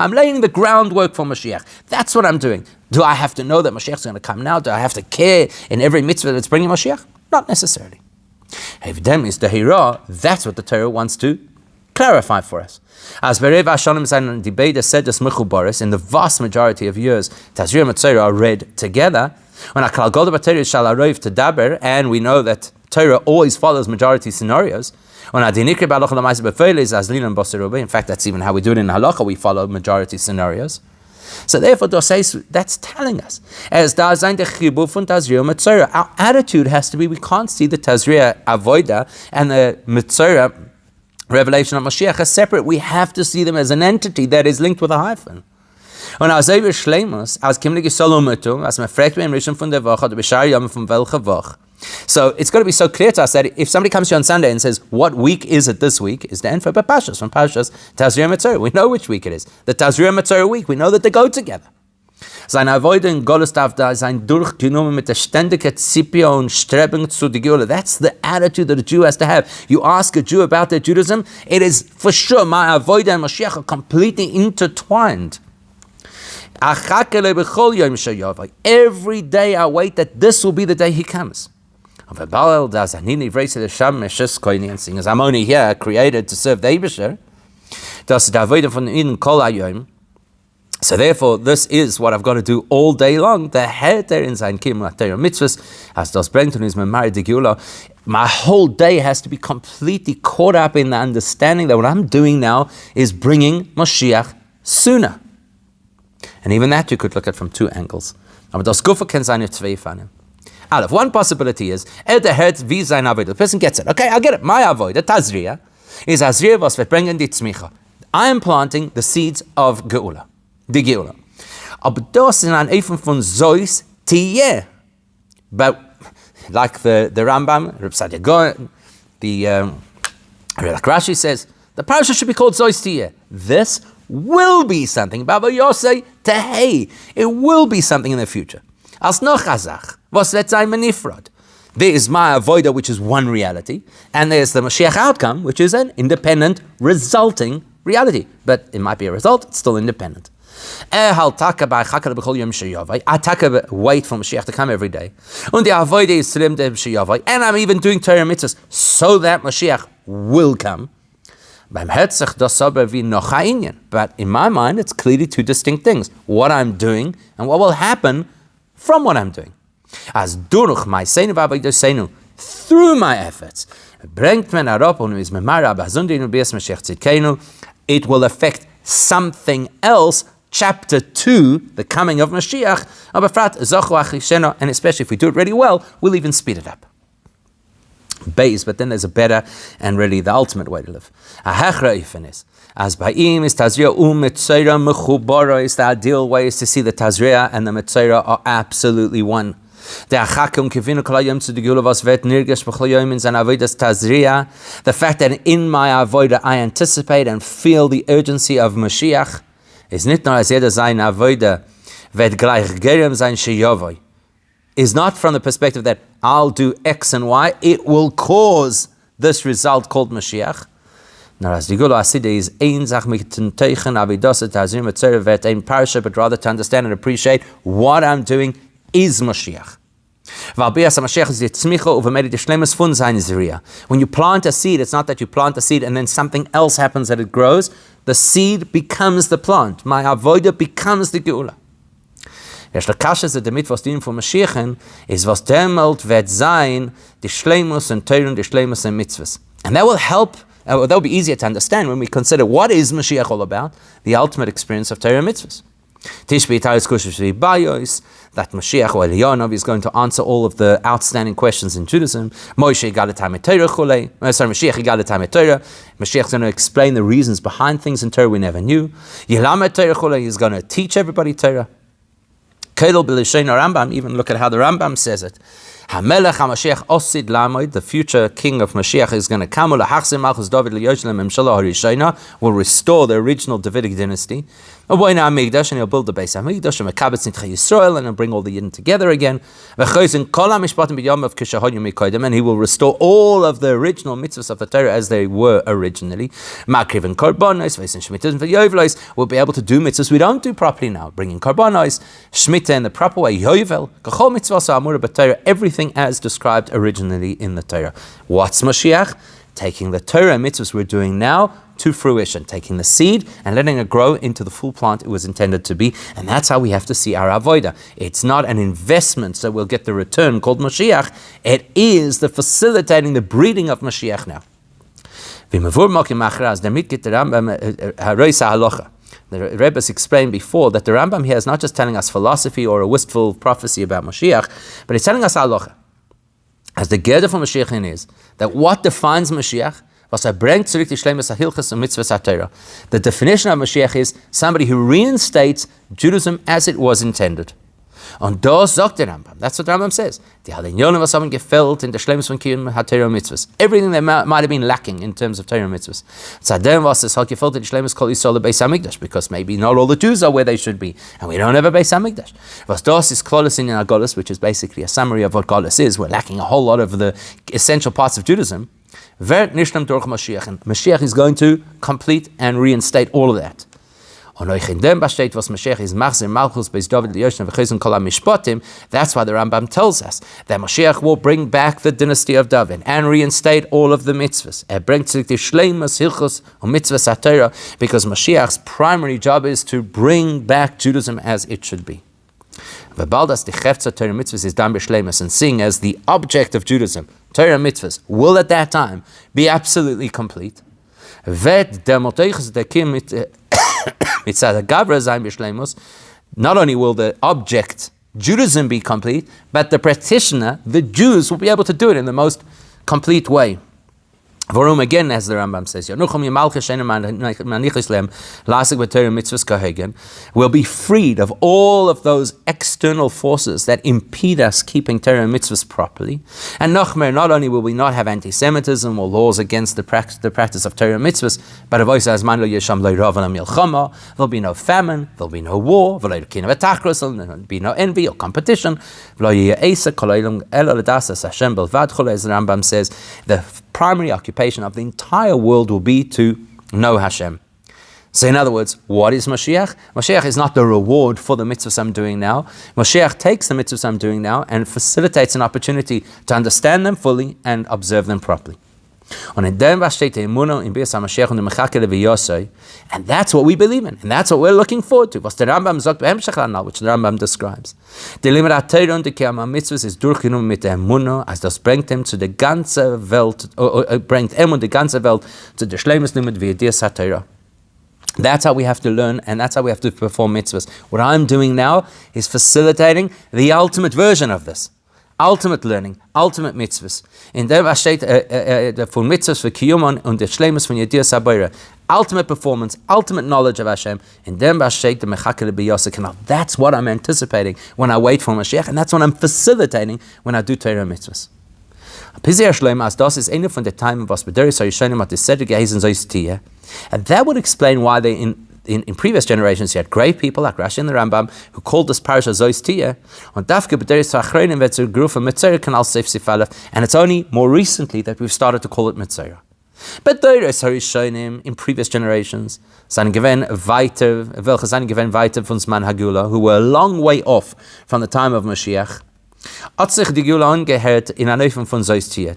I'm laying the groundwork for Moshiach. That's what I'm doing. Do I have to know that Moshiach is going to come now? Do I have to care in every mitzvah that's bringing Moshiach? Not necessarily. That's what the Torah wants to clarify for us. As Berev Hashanim Zayin debate said this Mechubaris, in the vast majority of years, Tazria-Metzora are read together. When Akal Golda B'Torah Shal Arov to Daber, and we know that Torah always follows majority scenarios. When Adinikri B'Halacha L'Maaseh B'Feil is Azlin and Bosser. In fact, that's even how we do it in Halacha. We follow majority scenarios. So therefore, that's telling us, as our attitude has to be, we can't see the Tazria Avodah and the Metzora revelation of Moshiach as separate. We have to see them as an entity that is linked with a hyphen. Und als Schleimus, als Kimlige Solomutum, als man fragt mir im Rishon von der Woche, oder Bishar Yom von welcher Woche. So it's got to be so clear to us that if somebody comes to you on Sunday and says, what week is it this week? Is the end for Parshas, from Parshas Tazria-Metzora. We know which week it is. The Tazria-Metzora week, we know that they go together. Seine Avodah in Golus darf da sein durchgenommen mit der ständige Zipia und Streben zu der Geula. That's the attitude that a Jew has to have. You ask a Jew about their Judaism, it is for sure my Avodah and Moshiach are completely intertwined. Every day I wait that this will be the day he comes. And seeing as I'm only here created to serve the Eibishter, So therefore, this is what I've got to do all day long. The heter in sein kim Torah mitzvahs, as das bringt uns memari de geula. My whole day has to be completely caught up in the understanding that what I'm doing now is bringing Moshiach sooner. And even that you could look at from two angles. Aber das Gufa kann sein zwei Fanen. Aleph, one possibility is, der hört wie sein Avodah. The person gets it. Okay, I get it. My Avodah, Tazria, is Azria was wird bringen die Tzmicha. I am planting the seeds of Geula. Die Geula. Aber das in ein Eifel von Zois Tiyeh. But like the Rambam, Reb Sadia Gaon, like Rashi says, the parasha should be called Zois Tiyeh. This will be something. Baba Yosei Tehei. It will be something in the future. Als noch Azach, was wird sein Menifrod. There is my avodah, which is one reality, and there's the Moshiach outcome, which is an independent, resulting reality. But it might be a result, it's still independent. I wait for Moshiach to come every day. And I'm even doing Torah mitzvahs so that Moshiach will come. But in my mind, it's clearly two distinct things. What I'm doing and what will happen from what I'm doing. As durch my seinu v'avodah seinu, through my efforts, it will affect something else. Chapter 2, the coming of Moshiach, and especially if we do it really well, we'll even speed it up. Base, but then there's a better and really the ultimate way to live. As Ba'im is Tazria Metzora Mechubara is the ideal way is to see the Tazria and the Metzora are absolutely one. The fact that in my avodah I anticipate and feel the urgency of Moshiach is not nur as jeder sein avodah wird gleich gerem sein sheyavoi. Is not from the perspective that I'll do X and Y, it will cause this result called Moshiach. Nor as the Gula Asida is ein Zach mit den Teichen Avidosa Tazria-Metzora vet ein Parsha, but rather to understand and appreciate what I'm doing is Moshiach. When you plant a seed, it's not that you plant a seed and then something else happens that it grows. The seed becomes the plant. My avodah becomes the geula. Der Kasche ist der mitzvah von Moshiach is was demelt wird sein die Shleimus and Torah and die Shleimus and mitzvahs. And that will help. That will be easier to understand when we consider what is Moshiach all about, the ultimate experience of Torah and mitzvahs. That Moshiach or Eliyahu is going to answer all of the outstanding questions in Judaism. Moshiach is going to explain the reasons behind things in Torah we never knew. He's going to teach everybody Torah. Rambam, even look at how the Rambam says it. The future king of Moshiach is going to come. Will restore the original Davidic dynasty. And he'll build the Beis Hamikdash and he'll bring all the Yidden together again. And he will restore all of the original mitzvahs of the Torah as they were originally. We'll be able to do mitzvahs we don't do properly now, bringing korbanos, shmita in the proper way, yovel, everything as described originally in the Torah. What's Moshiach? Taking the Torah mitzvahs we're doing now to fruition, taking the seed and letting it grow into the full plant it was intended to be. And that's how we have to see our avodah. It's not an investment so we'll get the return called Moshiach. It is the facilitating the breeding of Moshiach now. The Rebbe has explained before that the Rambam here is not just telling us philosophy or a wistful prophecy about Moshiach, but he's telling us halacha. As the Gerda from Moshiach is that what defines Moshiach, the definition of Moshiach is somebody who reinstates Judaism as it was intended. Und das sagt der Rambam. That's what the Rambam says. Die Halinyonim was haben gefällt in der Schleimus von Kiyum HaTorah mitzvahs. Everything that might have been lacking in terms of Torah mitzvahs. Tzadem was es hat gefällt in der Schleimus kol Yisrael Beis Hamikdash, because maybe not all the Jews are where they should be, and we don't have a Beis Hamikdash. Was das is Klolos in Golus, which is basically a summary of what Golus is. We're lacking a whole lot of the essential parts of Judaism. Mashiach is going to complete and reinstate all of that. That's why the Rambam tells us that Moshiach will bring back the dynasty of David and reinstate all of the mitzvahs. Because Moshiach's primary job is to bring back Judaism as it should be. And seeing as the object of Judaism, Torah mitzvahs, will at that time be absolutely complete. Not only will the object, Judaism, be complete, but the practitioner, the Jews, will be able to do it in the most complete way. Varum, again, as the Rambam says, will be freed of all of those external forces that impede us keeping Torah and mitzvahs properly. And not only will we not have anti-Semitism or laws against the practice of Torah and mitzvahs, but there'll be no famine, there'll be no war, there'll be no envy or competition. As the Rambam says, the primary occupation of the entire world will be to know Hashem. So in other words, what is Moshiach? Moshiach is not the reward for the mitzvahs I'm doing now. Moshiach takes the mitzvahs I'm doing now and facilitates an opportunity to understand them fully and observe them properly. And that's what we believe in, and that's what we're looking forward to, which the Rambam describes. Die Limrat Torah und die Mitzvahs ist durchgenommen mit der Emunah, als das bringt ihm zu der ganzen Welt, bringt und die ganze Welt zu der Schleimeslimit wie dir Torah. That's how we have to learn, and that's how we have to perform mitzvahs. What I'm doing now is facilitating the ultimate version of this. Ultimate learning, ultimate mitzvahs. In dem steht von mitzvahs für Kiyum und der Schleimus von Yedir Sabayra. Ultimate performance, ultimate knowledge of Hashem. In dem steht the Mechakele B'Yosek. Now that's what I'm anticipating when I wait for Moshiach, and that's what I'm facilitating when I do Torah mitzvahs. Pizir Shleim, as das ist eine von der Time, was B'Deris HaYishonim hat Seder geheißen sois Tiyeh. And that would explain why they in previous generations, you had great people like Rashi and the Rambam who called this Parsha Zois Tiyeh, and it's only more recently that we've started to call it Metzora. But in previous generations, who were a long way off from the time of Moshiach,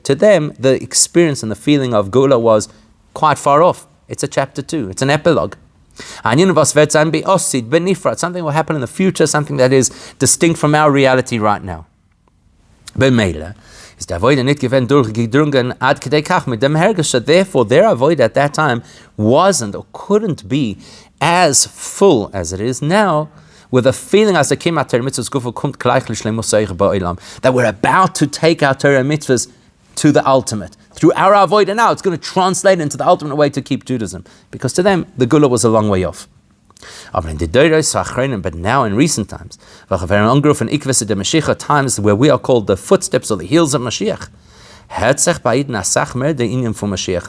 to them, the experience and the feeling of Gula was quite far off. It's a chapter 2, it's an epilogue. Something will happen in the future, something that is distinct from our reality right now. Therefore, their avoid at that time wasn't or couldn't be as full as it is now, with a feeling as that we're about to take our Torah mitzvahs to the ultimate. Through our avoid, and now it's going to translate into the ultimate way to keep Judaism. Because to them, the Gula was a long way off. But now in recent times, times where we are called the footsteps or the heels of Mashiach, and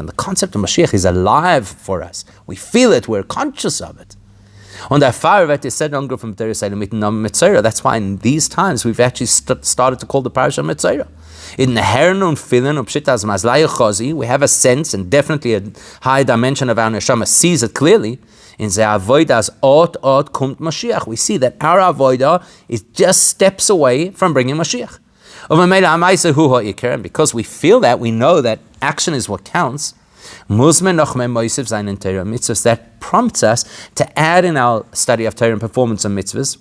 the concept of Mashiach is alive for us. We feel it, we're conscious of it. That's why in these times we've actually started to call the Parsha Metzora. In the Hernon Filin of Pshitas Mazlaya Chazi, we have a sense and definitely a high dimension of our neshama sees it clearly. In the Avodas Ot Kumt Mashiach, we see that our Avodah is just steps away from bringing Mashiach. And because we feel that, we know that action is what counts. Mitzvahs that prompts us to add in our study of Torah and performance of mitzvahs,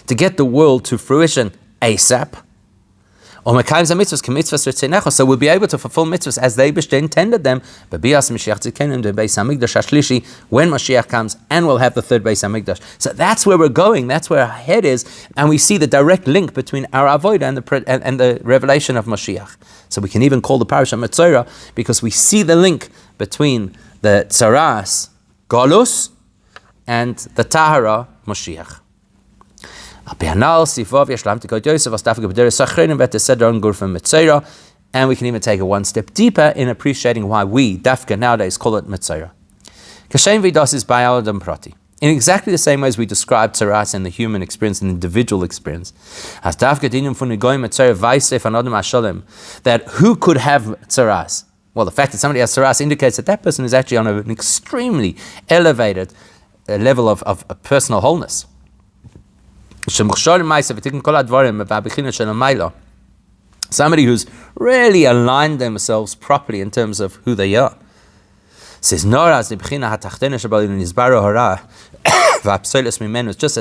to get the world to fruition ASAP. So we'll be able to fulfill mitzvahs as they intended them. When Moshiach comes, and we'll have the third Beis Hamikdash. So that's where we're going. That's where our head is, and we see the direct link between our avodah and the revelation of Moshiach. So we can even call the Parsha Metzora because we see the link between the Tzaras Golus and the Tahara Moshiach. And we can even take it one step deeper in appreciating why we, Dafka, nowadays call it Metzora. In exactly the same way as we describe Tzaras in the human experience and individual experience, that who could have Tzaras? Well, the fact that somebody has saras indicates that that person is actually on an extremely elevated level of personal wholeness. Somebody who's really aligned themselves properly in terms of who they are. Says just as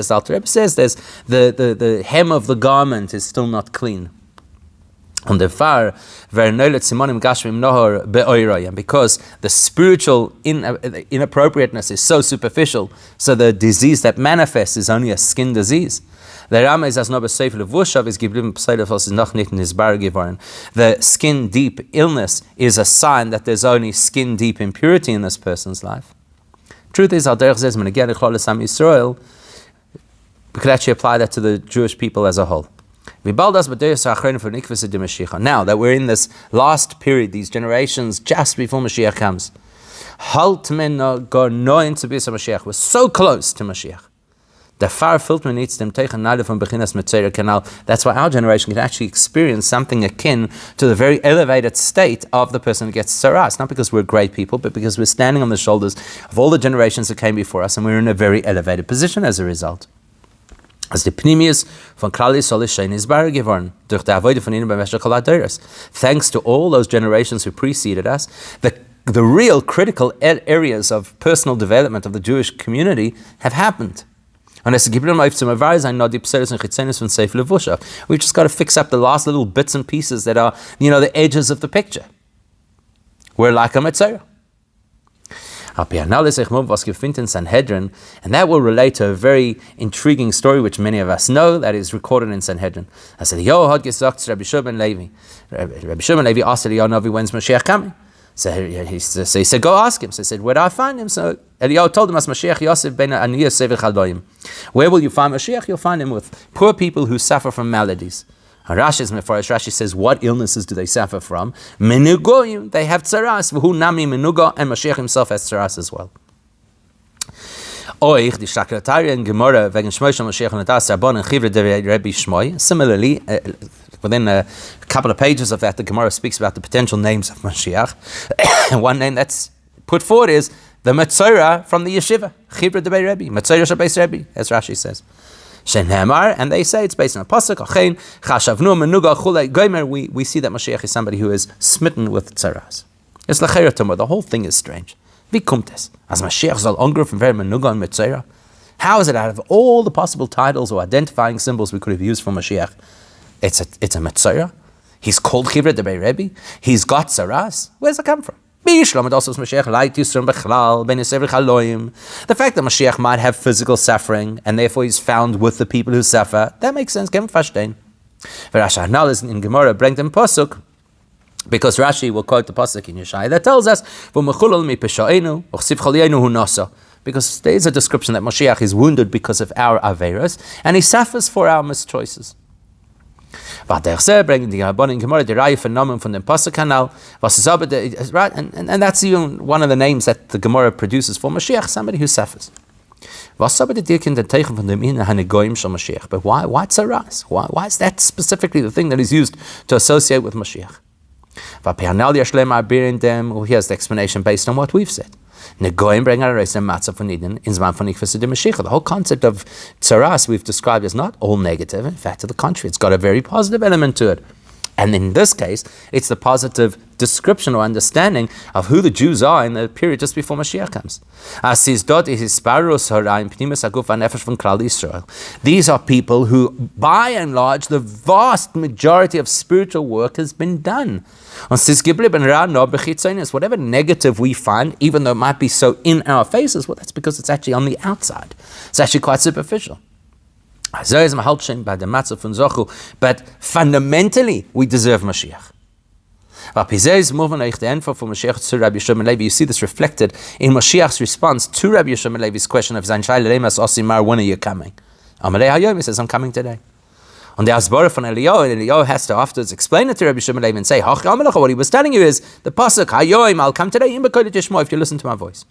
the Alter Rebbe says, there's the hem of the garment is still not clean. And because the spiritual inappropriateness is so superficial, so the disease that manifests is only a skin disease. The skin deep illness is a sign that there's only skin deep impurity in this person's life. Truth is, we could actually apply that to the Jewish people as a whole. Now that we're in this last period, these generations just before Moshiach comes, we're so close to Moshiach. That's why our generation can actually experience something akin to the very elevated state of the person who gets saras. Not because we're great people, but because we're standing on the shoulders of all the generations that came before us, and we're in a very elevated position as a result. As the Pnimius von Klal Yisrael is shein isbar geworden durch die Avodah von ihnen b'meshech kol hadoros. Thanks to all those generations who preceded us, the real critical areas of personal development of the Jewish community have happened. We've just got to fix up the last little bits and pieces that are, the edges of the picture. We're like a mitzvah. And that will relate to a very intriguing story which many of us know, that is recorded in Sanhedrin. I said, Rabbi Shimon Levi asked Eliyahu Novi, when's Moshiach coming? So he said, go ask him. So he said, where do I find him? So Eliyahu told him, as Moshiach Yosef ben Aniyah Sever Chaldoyim. Where will you find Moshiach? You'll find him with poor people who suffer from maladies. Rashi says, what illnesses do they suffer from? Menugoyim, they have tzaras. V'hu nami menugo, and Moshiach himself has tzaras as well. Similarly, within a couple of pages of that, the Gemara speaks about the potential names of Moshiach. And one name that's put forward is the Metzora from the yeshiva, Chivra Debei Rebbe, Metzora Shabeis Rebbe, as Rashi says. Shenhamar, and they say it's based on a pasuk. Achein chashavnu menuga chulei gomer. We see that Moshiach is somebody who is smitten with tzaras. It's lacheratumah. The whole thing is strange. Vikumtes as Moshiach zal ongru from very menuga and metzora. How is it out of all the possible titles or identifying symbols we could have used for Moshiach, it's a metzora? He's called Chivra Debei Rebbe. He's got tzaras. Where's it come from? The fact that Moshiach might have physical suffering and therefore he's found with the people who suffer, that makes sense. In Gemara bring them pasuk, because Rashi will quote the pasuk in Yeshaya that tells us because there is a description that Moshiach is wounded because of our averos and he suffers for our mischoices. And that's even one of the names that the Gemara produces for Moshiach, somebody who suffers. But why tzaras? Why is that specifically the thing that is used to associate with Moshiach? Here's the explanation based on what we've said. The whole concept of tzaras we've described as not all negative. In fact, to the contrary, it's got a very positive element to it. And in this case, it's the positive description or understanding of who the Jews are in the period just before Moshiach comes. These are people who, by and large, the vast majority of spiritual work has been done. Whatever negative we find, even though it might be so in our faces, well, that's because it's actually on the outside. It's actually quite superficial. But fundamentally, we deserve Moshiach. You see this reflected in Moshiach's response to Rabbi Yishmael Levi's question of when are you coming? He says, I'm coming today. On the Asbara from Eliyahu has to afterwards explain it to Rabbi Yishmael Levi and say, what he was telling you is the pasuk, I'll come today if you listen to my voice.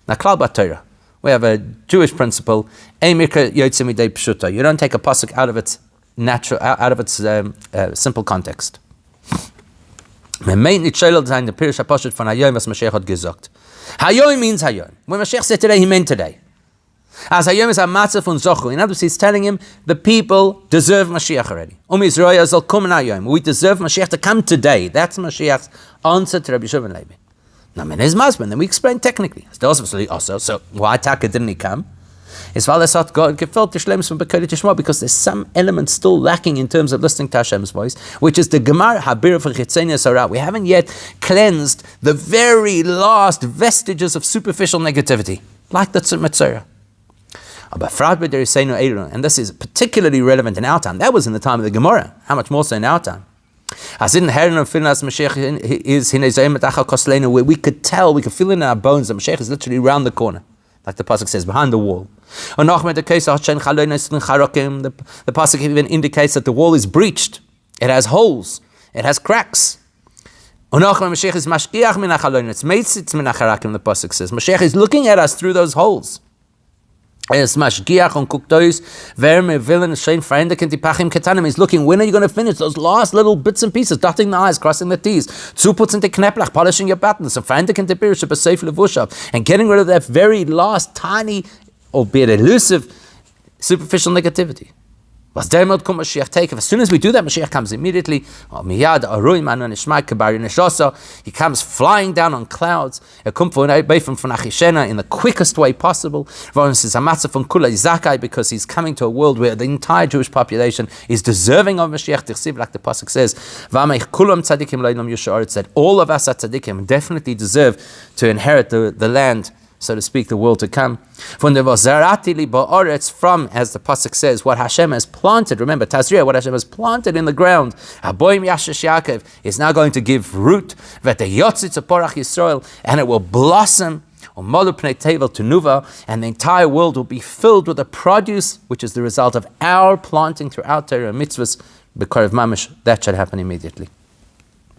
Now, Klal B'Torah, we have a Jewish principle, you don't take a pasuk out of its natural, out of its simple context. Man meint nicht Chelek sein, der Pirish HaPoshet von Hayom, was Moshiach hat gesagt. Hayom means Hayom. When Moshiach said today, he meant today. As Hayom is a matzah von Zochu. In other words, he's telling him, the people deserve Moshiach already. Israel zal kommen Hayom. We deserve Moshiach to come today. That's Moshiach's answer to Rabbi Shimon Levi. Now, man is Masman. Then we explain technically. So why Taka didn't he come? It's weil hat God gefällt the Shlems from Bekele Tishma, because there's some element still lacking in terms of listening to Hashem's voice, which is the Gemar Habir for Chitzenia Sarah. We haven't yet cleansed the very last vestiges of superficial negativity, like the Metzora. And this is particularly relevant in our time. That was in the time of the Gemara. How much more so in our time? Where we could tell, we could feel in our bones that Moshiach is literally around the corner. Like the pasuk says, behind the wall. The pasuk even indicates that the wall is breached. It has holes. It has cracks. The pasuk says, Moshiach is looking at us through those holes. He's looking, when are you going to finish those last little bits and pieces, dotting the I's, crossing the T's, polishing your buttons, and getting rid of that very last tiny, albeit elusive, superficial negativity. As soon as we do that, Moshiach comes immediately. He comes flying down on clouds in the quickest way possible, because he's coming to a world where the entire Jewish population is deserving of Moshiach, like the pasuk says, that all of us at tzaddikim definitely deserve to inherit the land, so to speak, the world to come. From, as the pasuk says, what Hashem has planted. Remember, Tazria, what Hashem has planted in the ground, is now going to give root, and it will blossom, and the entire world will be filled with the produce, which is the result of our planting throughout Torah and mitzvahs. That should happen immediately.